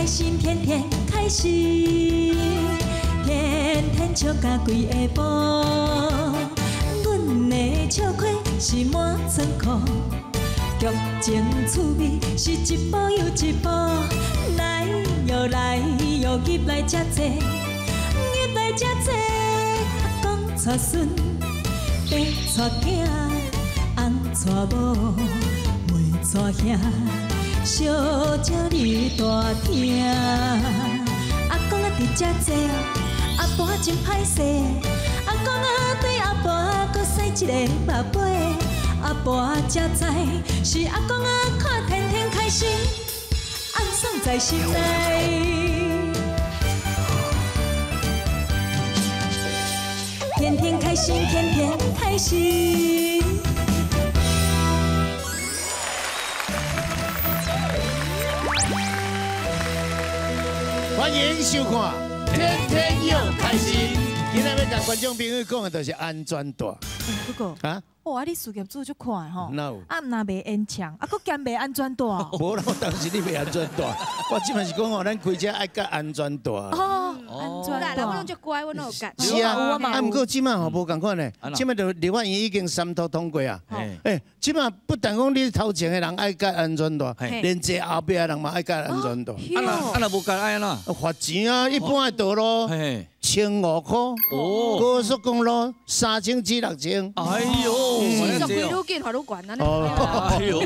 心，天天开心，天天笑到规下晡。阮的笑亏是满仓库，剧情趣味是一步又一步，来又来又入来遮多，入来遮多，公娶孙，爸娶囝，翁娶某，妹娶兄。 小鸟儿大听，阿公啊伫遮坐，阿婆真歹势，阿公啊对阿婆搁生一个目杯，阿婆才知是阿公啊看天天开心，暗爽在心内，天天开心，天天开心。 欢迎收看《天天又开心》。今天要跟观众朋友讲的就是安全带。不过啊，哦，你事业做足快吼，哪有？啊，毋若袂烟枪，啊，佫兼袂安全带。无啦，当时你袂安全带，我即嘛是讲吼，咱开车爱甲安全带。哦，安全带，我拢足乖，我拢有夹。是啊，啊，毋过即嘛吼无共款嘞，即嘛就立法院已经3读通过啊。哎，即嘛不但讲你头前的人爱甲安全带，连坐后壁的人嘛爱甲安全带。啊若无甲爱安怎？罚钱啊，一般的道路1500块，高速公路3000至6000。哎呦，速规愈紧，罚愈悬啊！哎呦，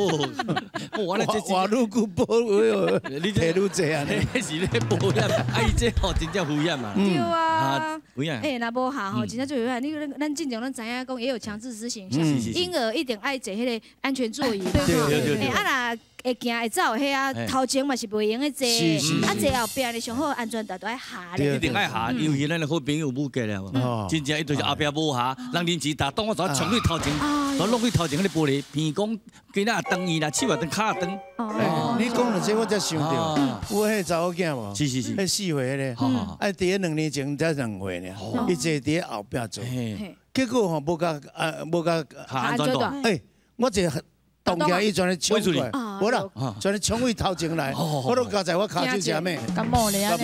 我咧这话愈久保哟，你摕愈济啊！你是咧保险，啊伊这吼真正危险嘛。对啊，危险。哎，若无下吼，真正最危险。你咱正常咱知影讲也有强制执行，像婴儿一定爱坐迄个安全座椅嘛。对。啊若会行会走，迄啊头前嘛是袂用的坐，啊坐后壁呢上好安全带都爱下咧。一定爱下，尤其咱的好朋友母家了，真正伊就是后壁无下，人临时打当我早冲去头前，都落去头前迄个玻璃，鼻讲今仔断伊啦，手也断，脚也断。你讲到这我才想到，我迄查某囝无，是，迄4岁迄个，哎，伫2年前才2岁呢，伊坐伫后壁坐，结果吼无甲下安全带，哎，我坐。动起来，伊全咧冲出来，无啦，全咧冲去头前来，我都交在我骹手下面。感冒咧啊！哎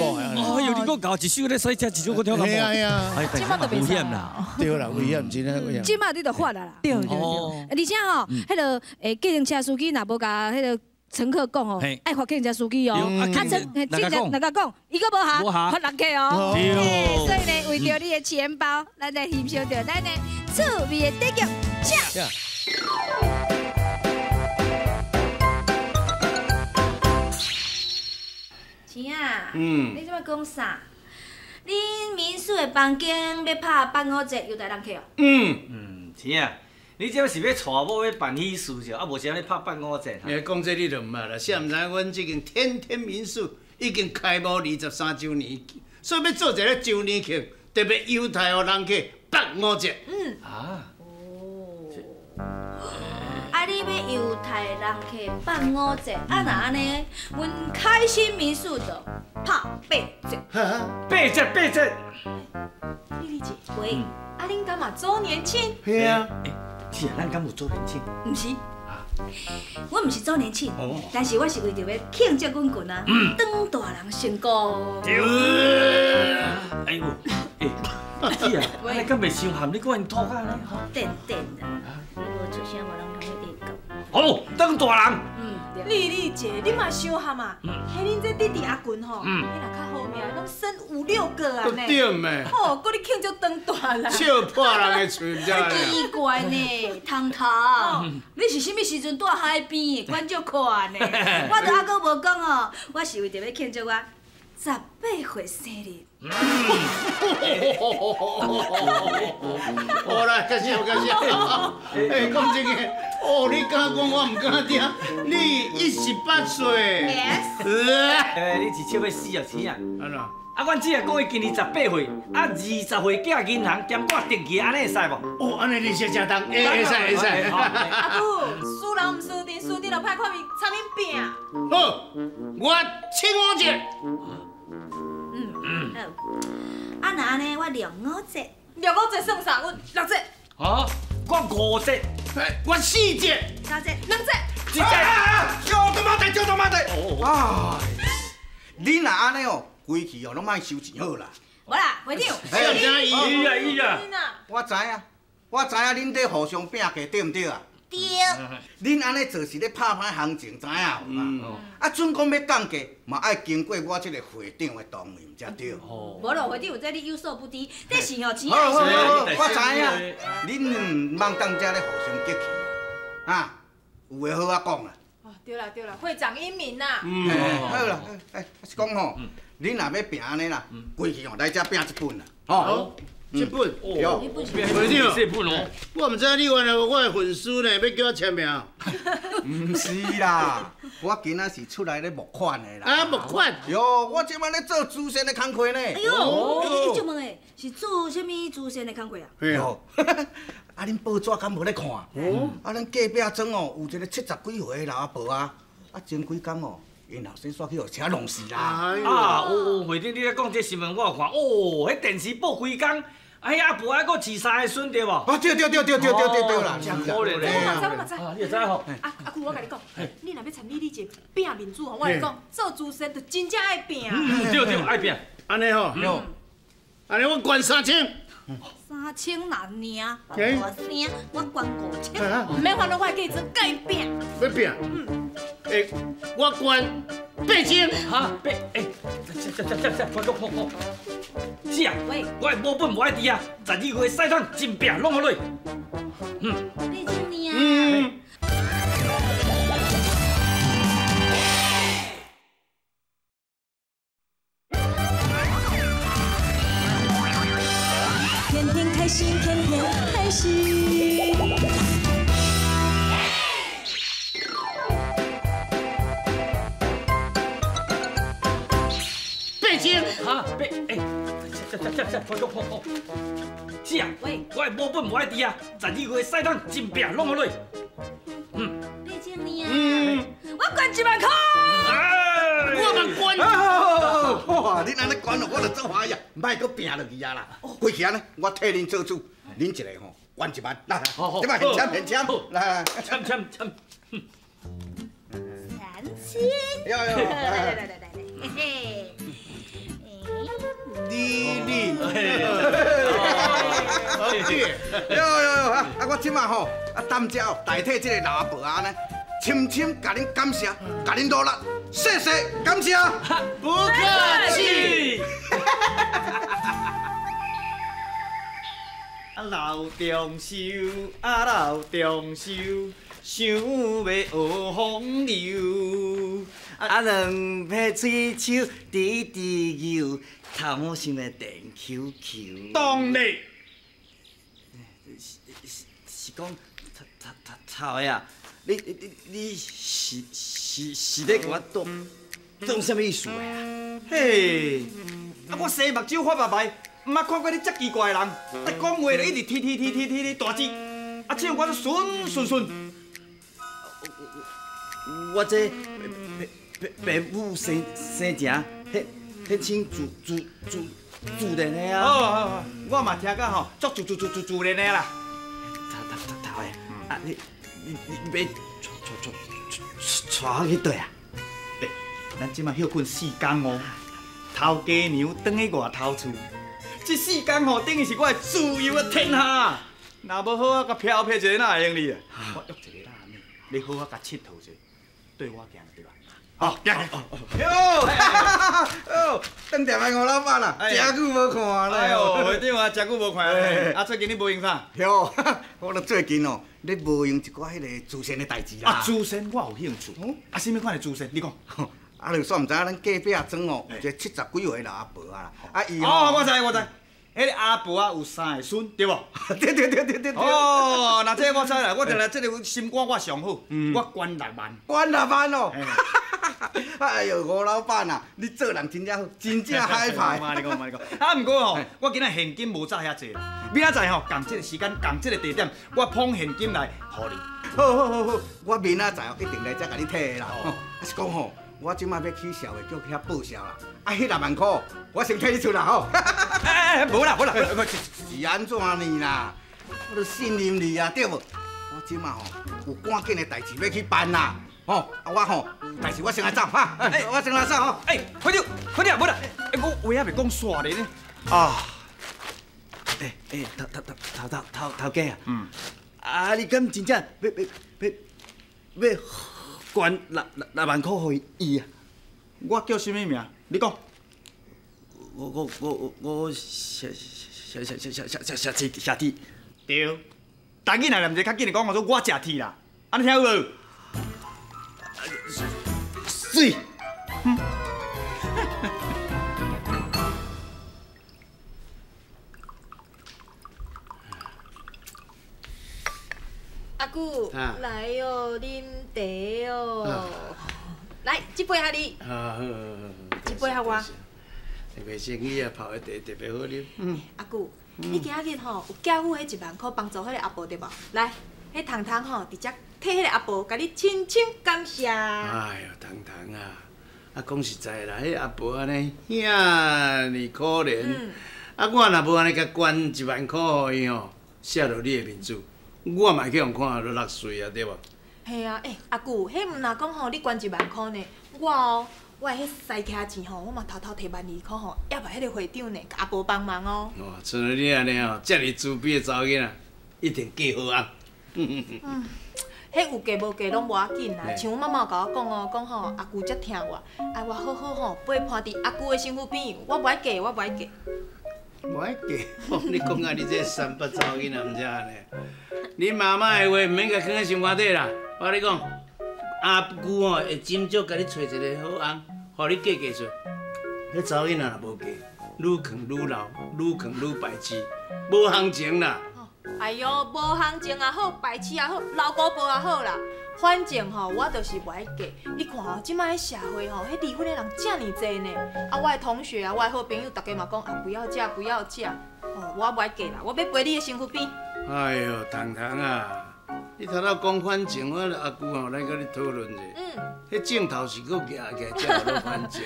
呦，你搁搞一手咧洗车，一手搁跳感冒。系啊，即马都危险啦，对啦，危险真诶危险。即马你就发啦啦。对。而且吼，迄个计程车司机若无甲迄个乘客讲哦，爱罚计程车司机哦。人家讲，伊搁无下，罚6K哦。所以呢，为着你的钱包，咱来欣赏着咱的趣味的特辑。钱啊，你怎么讲啥？恁民宿的房间要拍办公节，又带人去哦？钱啊，你这是要娶某要办喜事着，啊无是安尼拍办公节。你讲这你就唔捌啦，谁唔知阮这间天天民宿已经开幕23周年，所以要做一个周年庆，特别优待予人客办公节。啊！你要犹太人客办5节，啊那安尼，阮开心民宿就拍8节。8节。丽丽姐，喂，啊恁敢嘛周年庆？是啊。是啊，咱敢有周年庆？唔是。我唔是周年庆，但是我是为着要庆祝阮群啊，当大人成功。哎呦，是啊，你敢袂伤寒？你搁因拖开呢？电的，你无出声，无人通去地讲。哦，当大人。丽丽姐，你嘛伤寒啊？迄恁这弟弟阿群吼，迄若较好命，拢生5、6个啊呢。对咩？哦，搁你庆祝当大人。笑破人的嘴才。奇怪呢，汤头，你是啥物时阵住海边？管足宽呢？我都还阁无讲哦，我是为着要庆祝我18岁生日。好啦，开始。哎，讲这个，你敢讲我唔敢听？你18岁。Yes。你是笑要死啊，钱啊！安怎？啊，阮只讲伊今年18岁，啊20岁寄银行兼挂定期，安尼会使无？安尼你写正当，会使。阿姑，输人唔输阵，输阵就歹看面，参恁拼。好，我请5节。啊那安尼，我6、5节。6、5节算啥？阮6节。啊，我5节。我4节。3节。2节。1节。叫他妈的！恁若安尼哦，规气哦拢莫收钱好啦。无啦，会长。伊啊！我知影，恁在互相拼价，对毋对啊？对。恁安尼做是咧拍歹行情，知影有嘛？啊，准讲要降价，嘛爱经过我这个会长的同意才对。无咯，会长有这你有所不知，这是吼钱。好，我知影，恁茫当遮咧互相激气啊，有话好啊讲啦。哦，对啦，会长英明啦。好啦，是讲吼，恁若要拼安尼啦，规气吼来遮拼一本啦，吼。这本有，会长，这本哦，我唔知你原来我的粉丝呢，要叫我签名。唔是啦，我今仔是出来咧募款的啦。啊，募款？哟，我即摆咧做慈善的工课呢。哎呦，就问诶，是做什么慈善的工课啊？哟，啊，恁报纸敢无咧看？哦，啊，咱隔壁庄哦，有一个70几岁的老阿婆啊，啊，前几工哦。因后生煞去互车弄死啦！啊，会长，你咧讲这新闻我有看，哦，迄电视报规工，啊，迄阿婆还佫饲3个孙对无？啊，对啦，真可怜咧！我嘛知，你知吼？阿舅，我甲你讲，你若要参与你这拼民主吼，我来讲，做慈善就真正爱拼。对，爱拼。安尼吼，安尼我捐3000。3000难领，大声我捐5000，唔免烦恼，我计做改拼。要拼？我捐8000。哈，8，快，是啊，我无本无爱知啊，12月赛场真拼，拢好落。8000领。天天开心，天天开心。哈，8，快，是啊，我无本无爱知啊，12月赛场真拼，拢好落。8000领。我捐1万块。我嘛捐。哇，恁安尼捐哦，我就做欢喜啊，莫搁拼落去啊啦。过去安尼，我替恁做主，恁一个吼捐1万，来，这摆现签，来，签。3000。哟，来，嘿嘿。你，哟，啊，我即马吼啊，担遮哦，代替这个老阿婆啊呢，深深甲恁感谢，甲恁努力，谢谢，感谢，不客气。啊，老中寿，啊老中寿，想要学风流。啊，两撇嘴手滴油，头想要电 QQ。当然。是讲，操的啊！你是咧甲我当什么意思啊？嘿，啊我生目睭发白白，毋捌看过你遮奇怪的人，一讲话就一直踢大字，啊这样我都顺。我这爸母生正，迄请自然的啊。好，我嘛听到吼，足自然的啦。头的，啊你要带我去倒啊？咱即马休困4天哦，头家娘转去外头厝，这4天吼等于是我的自由的天下。若无好好甲漂泊一下，哪会用哩啊？我约一个拉面，你好好甲佚佗一下，对我行对吧？好，行。哟，当店的吴老板啦，真久无看啦。哎呦，会长啊，真久无看咧。啊，最近你无用啥？哟，我咧最近哦，咧无用一寡迄个慈善的代志啦。啊，慈善我有兴趣。啊，什么款的慈善？你讲。啊，就煞毋知影咱隔壁庄哦，有一个70几岁的老阿婆啊啦。啊，伊哦，我知。迄个阿婆啊有3个孙，对无？对。哦，那这我知啦，我就来这个心肝我上好，我捐6万。捐6万哦！哎呦，吴老板啊，你做人真正好，真正海派。你讲。啊，毋过吼，我今仔现金无早遐济，明仔载吼，共这个时间，共这个地点，我捧现金来互你。好，我明仔载哦一定来遮甲你摕的啦。是讲吼，我即摆要去社会局遐报销啦。啊，迄6万块，我先替你出啦吼。无啦，是安怎呢啦？我都信任你啊，对无？我即马吼有赶紧的代志要去办啦。吼，啊我吼代志我先来走哈，我先来走吼。快点，快点，无啦，我话还未讲煞咧呢。啊，头家啊，啊，你敢真正要捐6万块给伊啊？我叫什么名？你讲。我下铁。对，但囡仔念者较紧的讲，我说我食铁啦，安尼听有无？水。阿姑，来哦，啉茶哦。来，这杯下你。这杯下我。卖生意啊，泡的茶特别好啉。阿姑，你今日吼有寄付迄1万块帮助迄个阿婆对无？来，迄糖糖吼直接替迄个阿婆，甲你深深感谢。哎呦，糖糖啊，啊讲实在啦，迄阿婆安尼遐尼可怜，啊我若无安尼甲捐1万块予伊吼，写落你的面子，我嘛去用看落落水啊，对无？系啊，阿姑，迄毋若讲吼，你捐1万块呢，我迄西徛钱吼，我嘛偷偷摕12000块吼，也把迄个会长呢，甲阿婆帮忙哦。哦，像你安尼吼，遮尔自卑的查某囡仔，一定嫁好啊。迄有嫁无嫁拢无要紧啦，像阮妈妈甲我讲哦，讲吼阿姑才疼我，爱我好好吼陪伴伫阿姑的身躯边，我袂嫁，我袂嫁。无爱嫁，你讲啊，你这三八查某囡仔毋知安尼。你妈妈的话毋免甲囥喺心肝底啦，我甲你讲。阿姑吼会斟酌甲你找一个好翁，互你嫁出。迄查某囡仔若无嫁，愈囥愈老，愈囥愈白痴，无行情啦。哎哟，无行情也好，白痴也好，老古婆也好啦。反正吼，我就是袂嫁。你看吼，即摆迄社会吼，迄离婚的人遮尔济呢。啊，我的同学啊，我的好朋友，大家嘛讲啊，不要嫁，不要嫁。哦，我袂嫁啦，我要陪你的身躯边。哎哟，糖糖啊！你头头讲反正，我阿姑吼来甲你讨论者。迄镜头是搁举起来才有反正。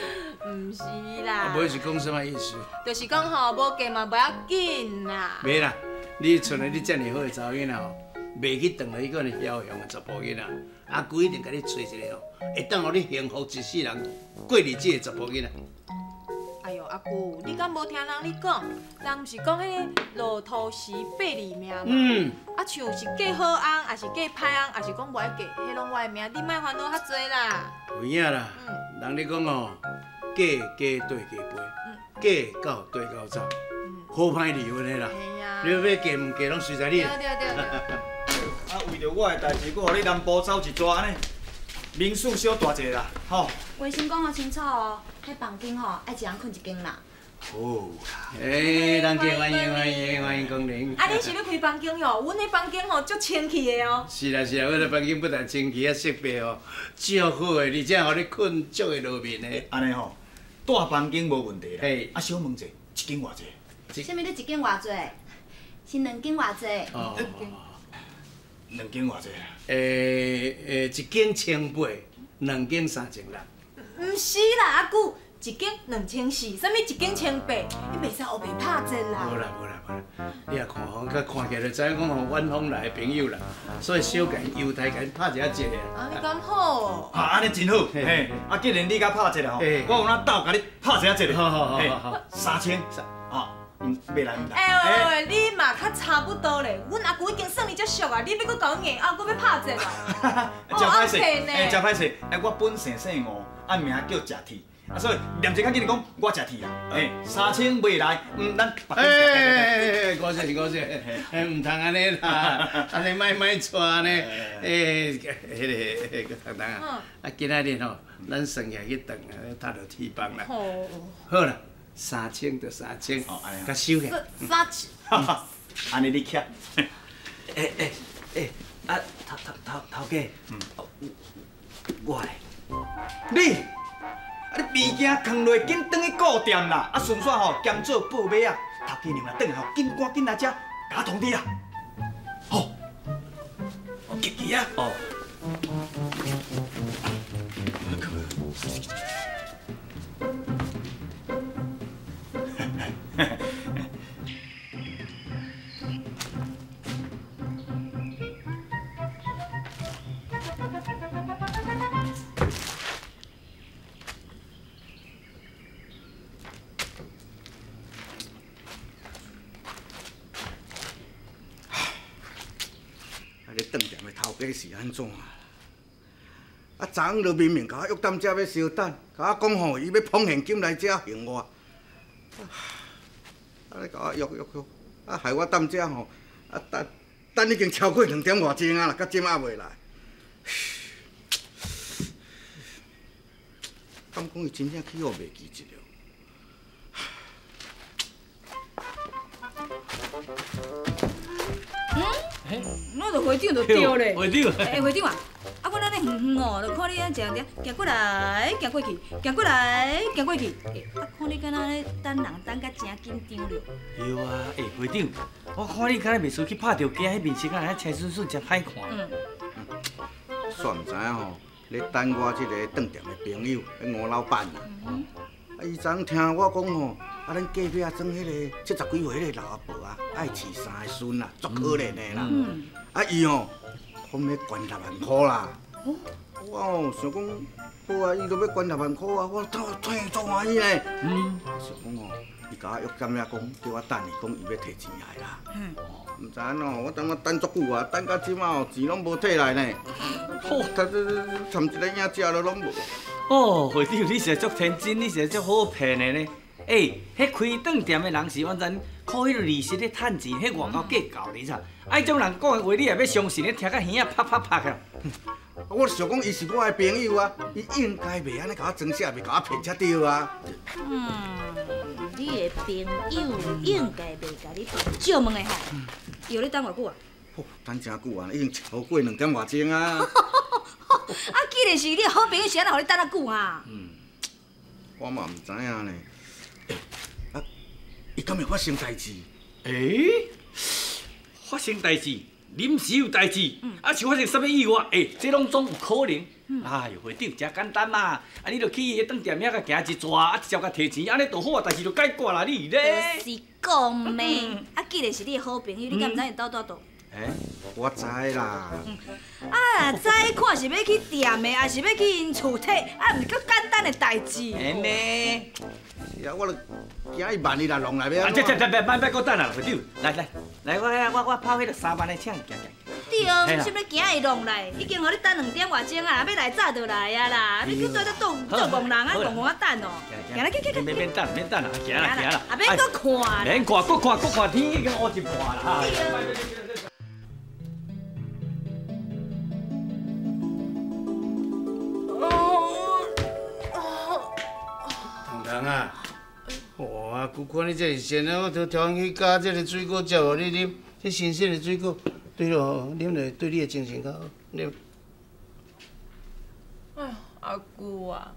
毋是啦。啊，尾是讲什么意思？就是讲吼，无嫁嘛不要紧啦。袂啦，你像你遮尔好的查某囡仔吼，袂去当了迄个呢枭雄的查甫囡仔。阿姑一定甲你找一个吼，会当互你幸福一世人过日子的查甫囡仔。哎呦，阿姑，你敢无听人你讲？人毋是讲迄路途时八字命嘛？啊，像是嫁好翁，还是嫁歹翁，还是讲袂嫁，迄拢我的命，你莫烦恼遐多啦。有影啦，人咧讲哦，嫁对嫁陪，嫁到对到走，好歹离婚的啦。你要嫁唔嫁，拢随在你。对。啊，为着我的代志，我互你南部走一撮安尼，民宿小大一个啦，吼。话先讲啊清楚哦，迄房间吼爱一人困一间啦。哦，人家欢迎光临。啊，你是咧开房间哟？阮的房间吼足清气的哦。是啦，我的房间不但清气啊，设备哦，足好的，而且互你困足会落眠的。安尼吼，大房间无问题啦。嘿，啊，小问者，一间偌济？啥物你一间偌济？是2间偌济？哦，2间偌济？一间1800，2间3600。毋是啦，阿姑。1间2400，啥物1间1800？你袂使黑白拍折啦。无啦，你也看吼，甲看起来就知影讲吼，远方来的朋友啦，所以小甲因犹太甲因拍一下折啊。啊，你敢好？啊，安尼真好。嘿，啊，既然你甲拍折啦吼，我有哪斗甲你拍一下折。好。3000，啊，袂来。哎，你嘛较差不多咧。阮阿姑已经算你遮俗啊，你要搁甲我硬拗，搁要拍折啦。真歹势，真歹势。哎，我本姓姓吴，啊名叫食铁。啊，所以念者较紧是讲，我食铁啦。3000袂来，咱别间。高兴，唔通安尼啦，安尼莫带呢。迄个糖糖啊，啊，今仔日吼，咱算起来去顿啊，踏到天崩啦。好啦，3000就3000，甲收起。3000。安尼你徛。啊，头家，我嘞，你。啊！你物件放落，紧转去顾店啦！啊，顺便吼兼做报马啊！头家娘来转吼，紧赶紧来遮，甲我通知啦！好，我记记啊！哦。底是安怎？啊，昨昏就明明甲我约谈遮要烧蛋，甲我讲吼，伊要捧现金来遮还我。啊，你甲我约，啊，害我等遮吼，啊等已经超过2点外钟啊啦，到今仔未来。敢讲伊真正去学袂记一了？我着会长就对咧。会长。会长啊，啊，我咱咧远远哦，就看你安这样行过来，行过去，行过来，行过去。啊，看你敢若咧等人等甲真紧张了。对啊，会长，我看你敢若袂输去拍着镜，迄面色敢若青顺顺，真歹看。煞毋知影吼，咧等我即个饭店的朋友，迄吴老板啊。啊，伊昨昏听我讲吼，啊，咱隔壁啊，装迄个70几岁迄个老阿婆啊，爱饲3个孙啦，足可怜的啦。啊，伊吼，讲要捐6万块啦。我吼想讲，好啊，伊都要捐6万块啊，我听足欢喜呢。想讲吼，伊甲我约干遐讲，叫我等伊，讲伊要摕钱来啦。毋知影喏，我等足久啊，等到即马吼，钱拢无摕来呢。参一个影食了拢无。哦，会长，你是足天真，你是足好骗的呢。迄开饭店的人是完全靠迄个利息咧趁钱，迄外口计较你知？迄种人讲的话，你也要相信，你听甲耳仔啪啊！我想讲，伊是我的朋友啊，伊应该袂安尼甲我装傻，袂甲我骗才对啊。你的朋友应该袂甲你骗。借问的吼，要你等偌久啊？等真久啊，已经超过2点外钟啊。啊，既然是你的好朋友，是安怎互你等遐久啊？我嘛毋知影呢。啊，伊敢会发生代志？发生代志，临时有代志，啊是发生什么意外？这拢总有可能。哎呦，会长真简单嘛，啊你着去迄饭店遐甲行一逝，啊直接甲摕钱，安尼就好啊，代志就解决啦你咧。是讲咩？啊，既然是你的好朋友，你敢毋知因倒？我知啦。啊，知看是要去店的，还是要去因厝摕，啊，毋是较简单的代志。呢？是啊，我著惊伊万一若弄来要安怎？别搁等啦，会长，来，我抛迄个3万的请，行。对哦，为什么惊伊弄来？已经互你等2点外钟啊，要来早就来啊啦！你去做做戆人啊，戆啊等哦。行啦，去。免等啦，行啦。啊，免搁看。免看，搁看，天已经乌一半啦。糖啊，哇！久看你这是先啊，我调去加这个水果汁互你啉，这新鲜的水果，对咯，啉落对你的精神较好。啉。哎呦，阿舅啊，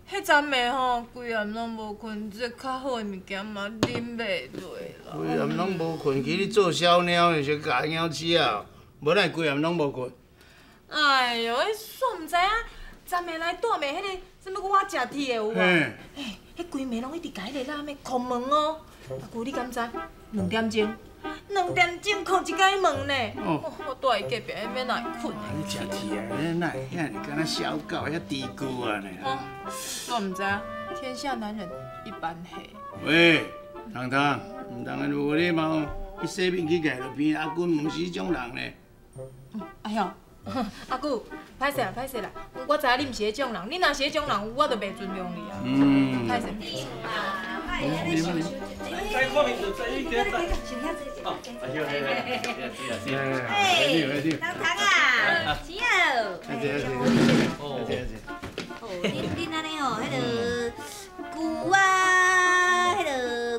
迄阵暝吼，规暗拢无困，这较好的物件嘛啉袂落啦。规暗拢无困，其实你做小鸟的是假鸟鼠啊，无咱规暗拢无困。哎呦，迄煞毋知影，昨暝来住暝迄个什么我食铁的有无？迄规暝拢一直甲迄个男的叩门哦。阿舅，你敢知？2点钟，2点钟叩一间门呢。我住伊隔壁，要哪会困？你食铁啊？你哪会遐敢若小狗遐嘀咕啊呢？我毋知影，天下男人一般黑。喂，糖，毋通安尼无礼貌，你洗面去家就变阿君，毋是迄种人呢。哎呦！阿舅，歹势啦，我知影你毋是迄种人，你若是迄种人，我就袂尊重你啊。歹势。再看面就再一点。糖啊，钱哦。你安尼哦，迄个牛啊，迄个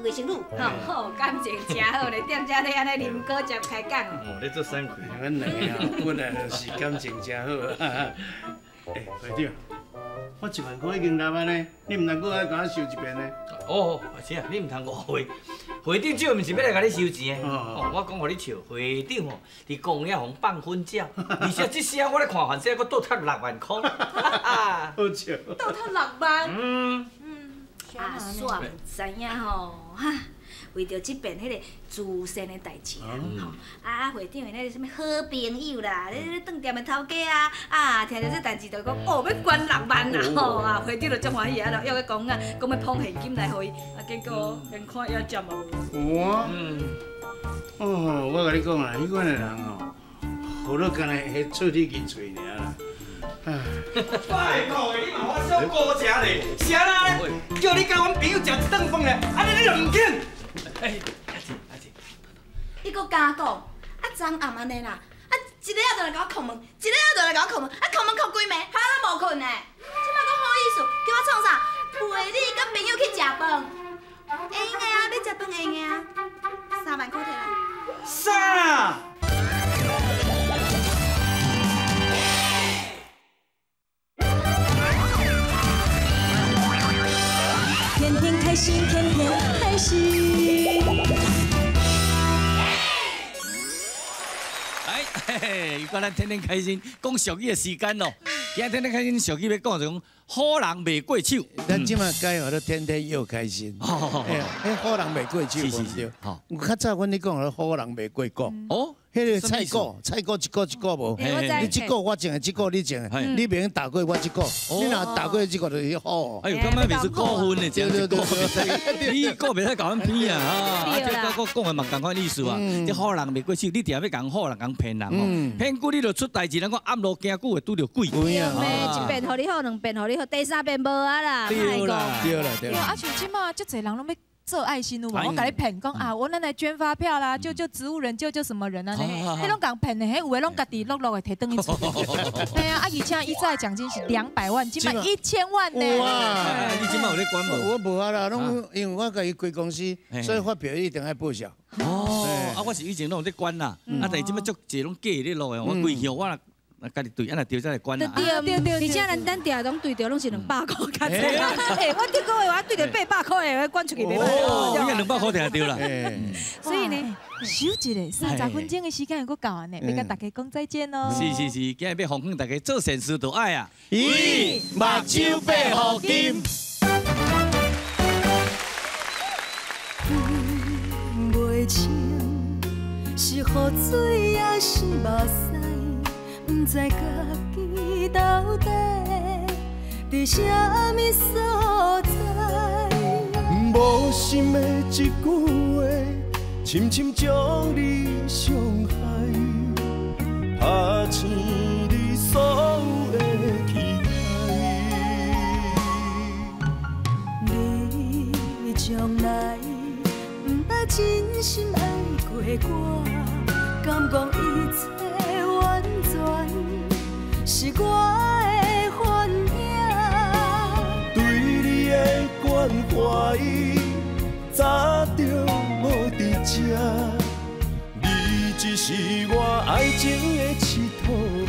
卫生乳，好，感情真好咧，踮遮咧安尼啉果汁开讲。你做三亏，阮两个本来就是感情真好啊。会长，我1万块已经拿完咧，你毋通搁来甲我收一遍呢？是啊，你毋通误会。会长这毋是要来甲你收钱的。我讲互你笑，会长吼，伫公园互放粉鸟，而且这时我咧看饭社，佫倒赚6万块。好笑。倒赚6万。啊，煞毋知影吼，为着即边迄个自身的代志啊，会长的那个什么好朋友啦，咧饭店的头家啊，听到这代志就讲要捐6万啦，会长就足欢喜啊，又去讲要捧现金来互伊，结果连看也接无。我甲你讲啦，迄款的人无你干那迄出你根嘴尔啦。拜托的，你嘛我小姑食咧，啥啦？叫你甲阮朋友食一顿饭咧，安尼你就唔肯？哎，阿姐，你搁敢讲？啊，昨暗安尼啦，啊，一个仔就来甲我叩门，一个仔就来甲我叩门，啊，叩门叩规暝，还都无困呢。即摆搁好意思，叫我创啥？陪你甲朋友去食饭，会用的啊，要食饭会用的啊，3万块摕来。啥？天天开心，天天开心。哎，嘿嘿，又讲咱天天开心，讲俗语的时间咯。今日天天开心，俗语要讲就讲好人袂过手。咱即马改好了，天天又开心。哎呀，迄好人袂过手，是。好，较早阮咧讲了，好人袂过果。哦。迄个菜果一个无，你一个我种的，一个你种的，你袂用打过我一个，你若打过一个就是好。哎呦，感觉袂是过分的，对，你个袂使搞阮骗啊！啊，这个讲的嘛同款意思啊。这好人袂过手，你定要讲好人讲骗人哦，骗鬼你就出代志，人讲暗路行久会拄着鬼。对啊，一遍互你好，2遍互你好，第3遍无啊啦。对啦。啊，像即马足侪人拢要。做爱心有无？我甲你骗讲啊，我咱来捐发票啦，救植物人，救什么人啊？迄拢共骗的，迄有的拢家己落的摕转去厝。对啊，而且伊早的奖金是200万，今麦1000万呢。哇！你今麦有咧管无？我无啊啦，拢因为我甲伊开公司，所以发票一定爱报销。哦，啊，我是以前拢有咧管啦，啊，但是即麦足侪拢假咧落的，我规条我。家己对，安尼对才来管啦。对，而且咱定拢对着拢是200块较济。哎，我这个月我对着800块的，管出去800块。哦，你200块定对啦。所以呢，休一个30分钟的时间又够完呢，要甲大家讲再见咯。是，今日要奉劝大家做善事就爱啊。咦，目睭白好金。袂清是雨水也是目屎。不知家己到底伫啥物所在，无心的一句话，深深将你伤害，拍醒你所有的期待。你将来不捌真心爱过我，敢讲一切？是我的幻影，对你的关怀早就无伫这，你只是我爱情的企图。